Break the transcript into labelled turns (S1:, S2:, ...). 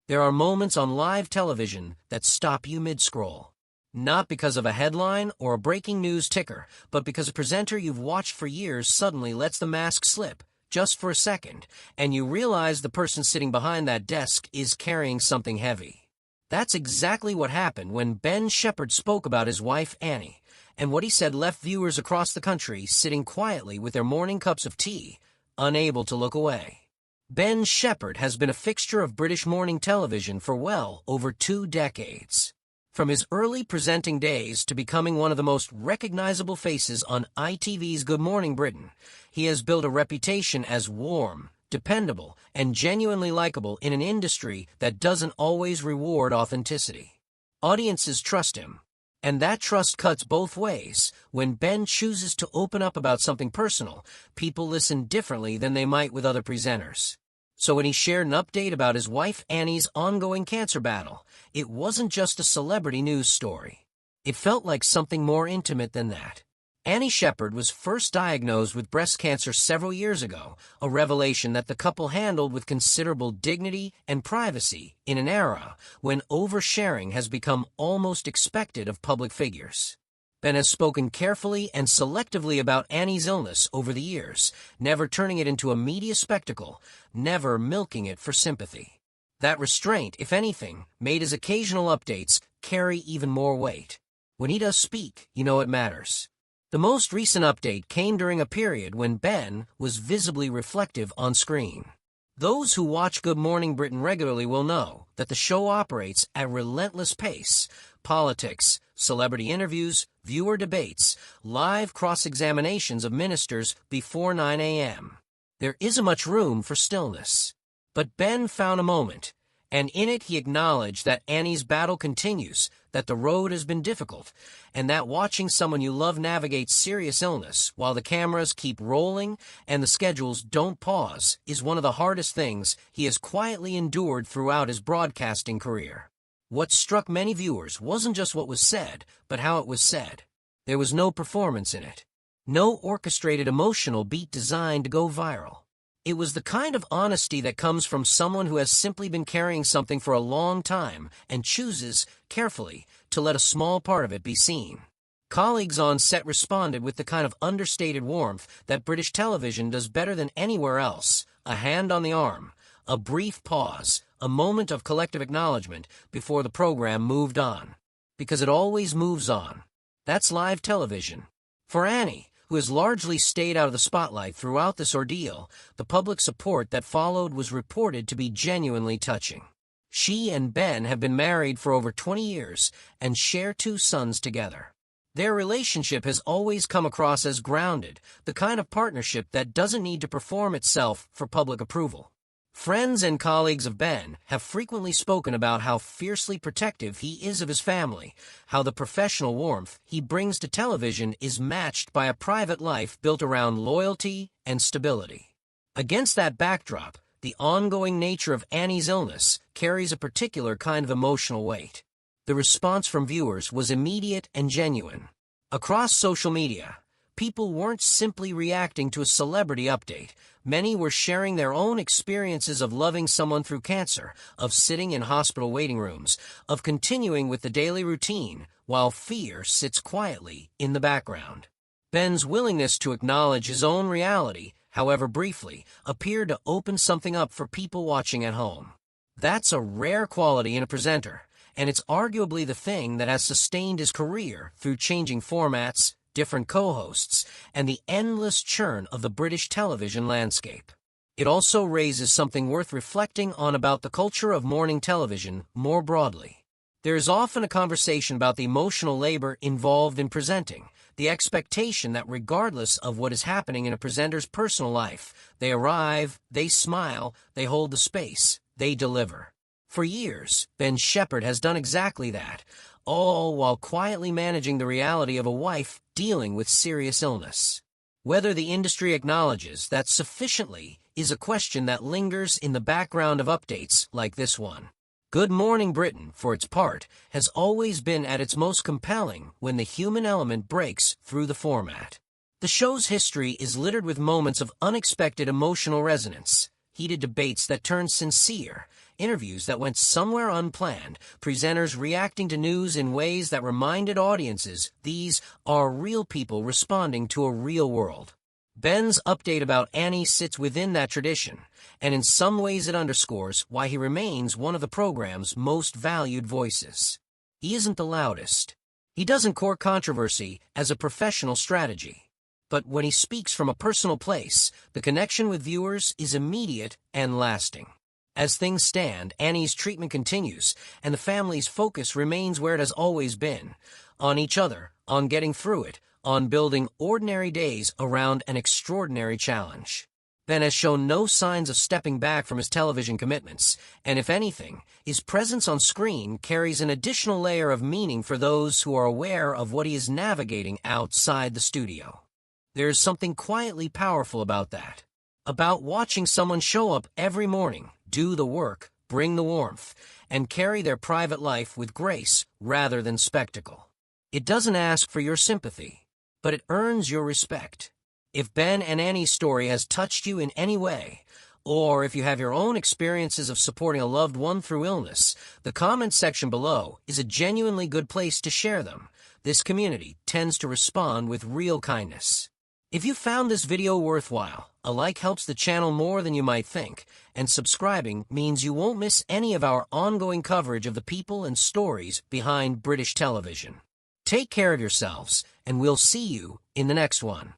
S1: There are moments on live television that stop you mid-scroll. Not because of a headline or a breaking news ticker, but because a presenter you've watched for years suddenly lets the mask slip, just for a second, and you realize the person sitting behind that desk is carrying something heavy. That's exactly what happened when Ben Shephard spoke about his wife Annie, and what he said left viewers across the country sitting quietly with their morning cups of tea, unable to look away. Ben Shephard has been a fixture of British morning television for well over 2 decades. From his early presenting days to becoming one of the most recognizable faces on ITV's Good Morning Britain, he has built a reputation as warm, dependable, and genuinely likable in an industry that doesn't always reward authenticity. Audiences trust him, and that trust cuts both ways. When Ben chooses to open up about something personal, people listen differently than they might with other presenters. So when he shared an update about his wife Annie's ongoing cancer battle, it wasn't just a celebrity news story. It felt like something more intimate than that. Annie Shephard was first diagnosed with breast cancer several years ago, a revelation that the couple handled with considerable dignity and privacy in an era when oversharing has become almost expected of public figures. Ben has spoken carefully and selectively about Annie's illness over the years, never turning it into a media spectacle, never milking it for sympathy. That restraint, if anything, made his occasional updates carry even more weight. When he does speak, you know it matters. The most recent update came during a period when Ben was visibly reflective on screen. Those who watch Good Morning Britain regularly will know that the show operates at a relentless pace. Politics, celebrity interviews, viewer debates, live cross-examinations of ministers before 9 a.m. There isn't much room for stillness. But Ben found a moment, and in it he acknowledged that Annie's battle continues, that the road has been difficult, and that watching someone you love navigate serious illness while the cameras keep rolling and the schedules don't pause is one of the hardest things he has quietly endured throughout his broadcasting career. What struck many viewers wasn't just what was said, but how it was said. There was no performance in it. No orchestrated emotional beat designed to go viral. It was the kind of honesty that comes from someone who has simply been carrying something for a long time and chooses, carefully, to let a small part of it be seen. Colleagues on set responded with the kind of understated warmth that British television does better than anywhere else. A hand on the arm, a brief pause, a moment of collective acknowledgement before the program moved on. Because it always moves on. That's live television. For Annie, who has largely stayed out of the spotlight throughout this ordeal, the public support that followed was reported to be genuinely touching. She and Ben have been married for over 20 years and share 2 sons together. Their relationship has always come across as grounded, the kind of partnership that doesn't need to perform itself for public approval. Friends and colleagues of Ben have frequently spoken about how fiercely protective he is of his family, how the professional warmth he brings to television is matched by a private life built around loyalty and stability. Against that backdrop, the ongoing nature of Annie's illness carries a particular kind of emotional weight. The response from viewers was immediate and genuine. Across social media, people weren't simply reacting to a celebrity update. Many were sharing their own experiences of loving someone through cancer, of sitting in hospital waiting rooms, of continuing with the daily routine while fear sits quietly in the background. Ben's willingness to acknowledge his own reality, however briefly, appeared to open something up for people watching at home. That's a rare quality in a presenter, and it's arguably the thing that has sustained his career through changing formats, different co-hosts, and the endless churn of the British television landscape. It also raises something worth reflecting on about the culture of morning television more broadly. There is often a conversation about the emotional labor involved in presenting, the expectation that regardless of what is happening in a presenter's personal life, they arrive, they smile, they hold the space, they deliver. For years, Ben Shephard has done exactly that, all while quietly managing the reality of a wife dealing with serious illness. Whether the industry acknowledges that sufficiently is a question that lingers in the background of updates like this one. Good Morning Britain, for its part, has always been at its most compelling when the human element breaks through the format. The show's history is littered with moments of unexpected emotional resonance, heated debates that turn sincere, interviews that went somewhere unplanned, presenters reacting to news in ways that reminded audiences these are real people responding to a real world. Ben's update about Annie sits within that tradition, and in some ways it underscores why he remains one of the program's most valued voices. He isn't the loudest. He doesn't court controversy as a professional strategy. But when he speaks from a personal place, the connection with viewers is immediate and lasting. As things stand, Annie's treatment continues, and the family's focus remains where it has always been, on each other, on getting through it, on building ordinary days around an extraordinary challenge. Ben has shown no signs of stepping back from his television commitments, and if anything, his presence on screen carries an additional layer of meaning for those who are aware of what he is navigating outside the studio. There's something quietly powerful about that. About watching someone show up every morning, do the work, bring the warmth, and carry their private life with grace rather than spectacle. It doesn't ask for your sympathy, but it earns your respect. If Ben and Annie's story has touched you in any way, or if you have your own experiences of supporting a loved one through illness, the comments section below is a genuinely good place to share them. This community tends to respond with real kindness. If you found this video worthwhile, a like helps the channel more than you might think, and subscribing means you won't miss any of our ongoing coverage of the people and stories behind British television. Take care of yourselves, and we'll see you in the next one.